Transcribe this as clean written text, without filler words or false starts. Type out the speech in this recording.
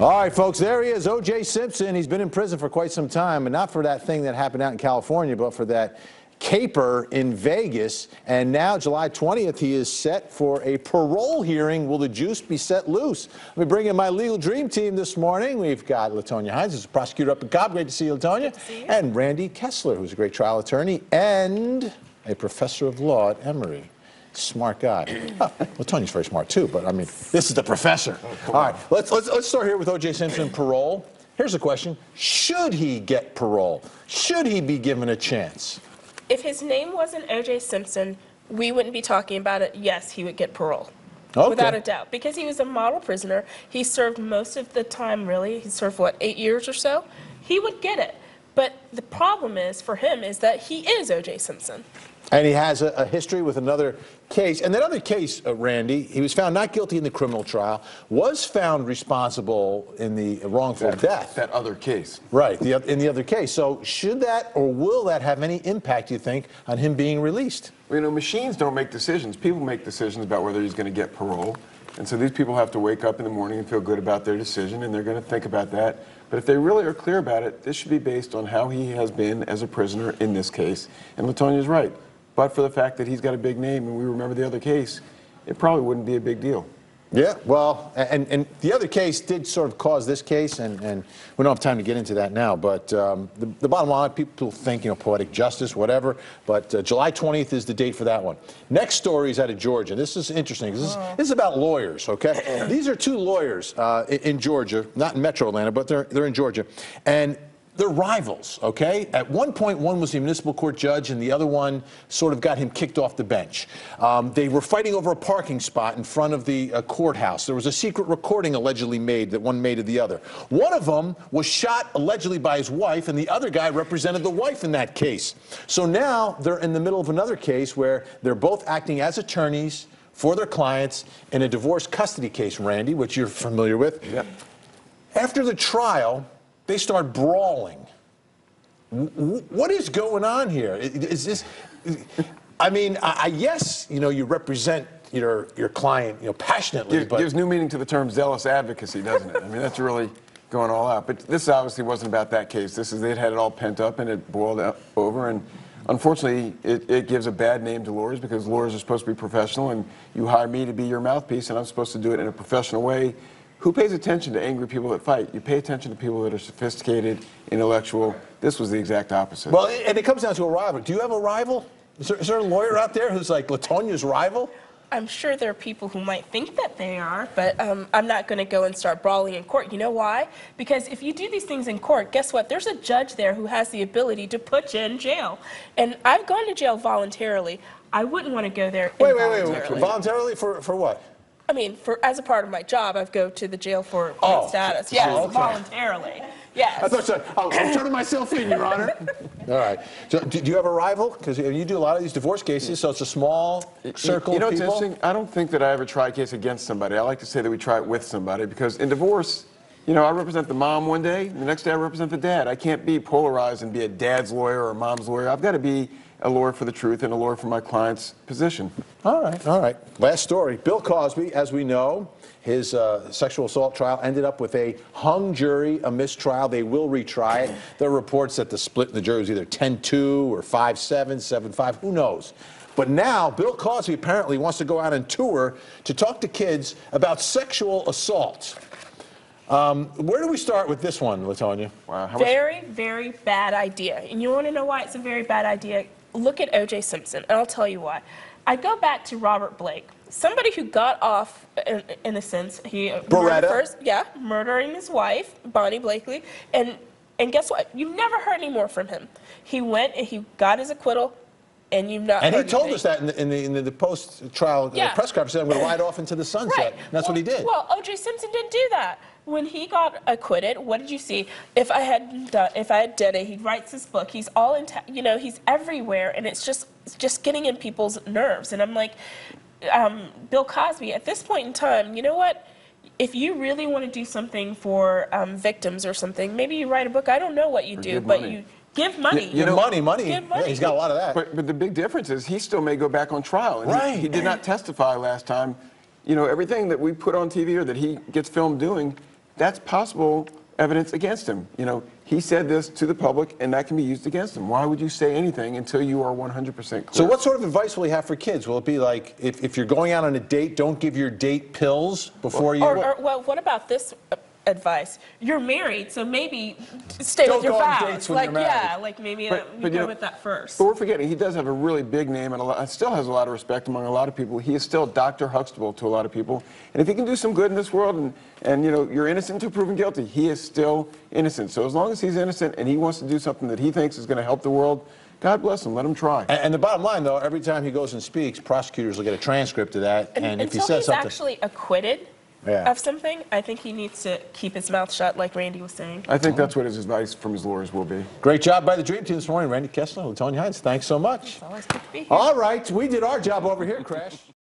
All right, folks, there he is, O.J. Simpson. He's been in prison for quite some time, and not for that thing that happened out in California, but for that caper in Vegas. And now, July 20th, he is set for a parole hearing. Will the juice be set loose? Let me bring in my legal dream team this morning. We've got LaTonya Hines, who's a prosecutor up in Cobb. Great to see you, LaTonya. Good to see you. And Randy Kessler, who's a great trial attorney and a professor of law at Emory. Smart guy. LaTonya's very smart too, but I mean, this is the professor. All right, let's start here with O.J. Simpson, parole. Here's the question: should he get parole? Should he be given a chance? If his name wasn't O.J. Simpson, we wouldn't be talking about it. Yes, he would get parole. Okay. Without a doubt, because he was a model prisoner. He served most of the time, really. He served, what, 8 years or so? He would get it. But the problem is, for him, is that he is O.J. Simpson. And he has a history with another case. And that other case, Randy, he was found not guilty in the criminal trial, was found responsible in the wrongful death. That other case. Right, in the other case. So should that or will that have any impact, you think, on him being released? Well, you know, machines don't make decisions. People make decisions about whether he's going to get parole. And so these people have to wake up in the morning and feel good about their decision, and they're going to think about that. But if they really are clear about it, this should be based on how he has been as a prisoner in this case. And LaTonya's right. But for the fact that he's got a big name and we remember the other case, it probably wouldn't be a big deal. Yeah, well, and the other case did sort of cause this case, and we don't have time to get into that now, but the bottom line, people think, you know, poetic justice, whatever, but July 20th is the date for that one. Next story is out of Georgia. This is interesting. This is about lawyers, okay? These are two lawyers in Georgia, not in Metro Atlanta, but they're in Georgia, and they're rivals, okay? At one point, one was a municipal court judge, and the other one sort of got him kicked off the bench. They were fighting over a parking spot in front of the courthouse. There was a secret recording allegedly made that one made of the other. One of them was shot allegedly by his wife, and the other guy represented the wife in that case. So now they're in the middle of another case where they're both acting as attorneys for their clients in a divorce custody case, Randy, which you're familiar with. Yep. After the trial, they start brawling. What is going on here? Is this? I mean, yes, you know, you represent your client, you know, passionately. But gives new meaning to the term zealous advocacy, doesn't it? I mean, that's really going all out. But this obviously wasn't about that case. They'd had it all pent up and it boiled over. And unfortunately, it gives a bad name to lawyers because lawyers are supposed to be professional, and you hire me to be your mouthpiece, and I'm supposed to do it in a professional way. Who pays attention to angry people that fight? You pay attention to people that are sophisticated, intellectual. This was the exact opposite. Well, and it comes down to a rival. Do you have a rival? Is there a lawyer out there who's like LaTonya's rival? I'm sure there are people who might think that they are, but I'm not going to go and start brawling in court. You know why? Because if you do these things in court, guess what? There's a judge there who has the ability to put you in jail. And I've gone to jail voluntarily. I wouldn't want to go there involuntarily. Wait. Voluntarily for what? I mean, as a part of my job, I've go to the jail for point status. Yes, okay. Voluntarily. Yes. I thought I'm turning myself in, Your Honor. All right. So, do you have a rival? Because you do a lot of these divorce cases, so it's a small circle you know, of people. It's interesting. I don't think that I ever try a case against somebody. I like to say that we try it with somebody, because in divorce, you know, I represent the mom one day, and the next day I represent the dad. I can't be polarized and be a dad's lawyer or a mom's lawyer. I've got to be a lawyer for the truth and a lawyer for my client's position. All right. Last story. Bill Cosby, as we know, his sexual assault trial ended up with a hung jury, a mistrial. They will retry it. There are reports that the split in the jury was either 10-2 or 5-7, 7-5, who knows. But now, Bill Cosby apparently wants to go out on tour to talk to kids about sexual assault. Where do we start with this one, LaTonya? Wow, very, very bad idea. And you want to know why it's a very bad idea? Look at O.J. Simpson, and I'll tell you why. I go back to Robert Blake, somebody who got off, in a sense, he murdering his wife, Bonnie Blakely, and guess what? You've never heard any more from him. He went and he got his acquittal, and you've not heard anything. And he told us that in the post-trial press conference, that I'm going to ride off into the sunset. Right. And that's what he did. Well, O.J. Simpson didn't do that. When he got acquitted, what did you see? If I had done it, he writes this book. He's all in, you know, he's everywhere, and it's just getting in people's nerves. And I'm like, Bill Cosby, at this point in time, you know what? If you really want to do something for victims or something, maybe you write a book. I don't know what you do, but you give money. You know, money. Give money. Yeah, he's got a lot of that. But the big difference is he still may go back on trial. And right. He did not testify last time. You know, everything that we put on TV or that he gets filmed doing, that's possible evidence against him. You know, he said this to the public, and that can be used against him. Why would you say anything until you are 100% clear? So what sort of advice will he have for kids? Will it be like, if you're going out on a date, don't give your date pills before you... Well, what about this advice? You're married, so maybe stay with your Don't go on vows. dates when you're married. Yeah, like maybe you you go know, with that first. But we're forgetting, he does have a really big name and still has a lot of respect among a lot of people. He is still Dr. Huxtable to a lot of people. And if he can do some good in this world and you know, you're innocent until proven guilty, he is still innocent. So as long as he's innocent and he wants to do something that he thinks is going to help the world, God bless him, let him try. And the bottom line, though, every time he goes and speaks, prosecutors will get a transcript of that. And if he says something... Until he's actually acquitted of something, I think he needs to keep his mouth shut, like Randy was saying. I think that's what his advice from his lawyers will be. Great job by the Dream Team this morning. Randy Kessler, Latonya Hines, thanks so much. It's always good to be here. All right, we did our job over here, Crash.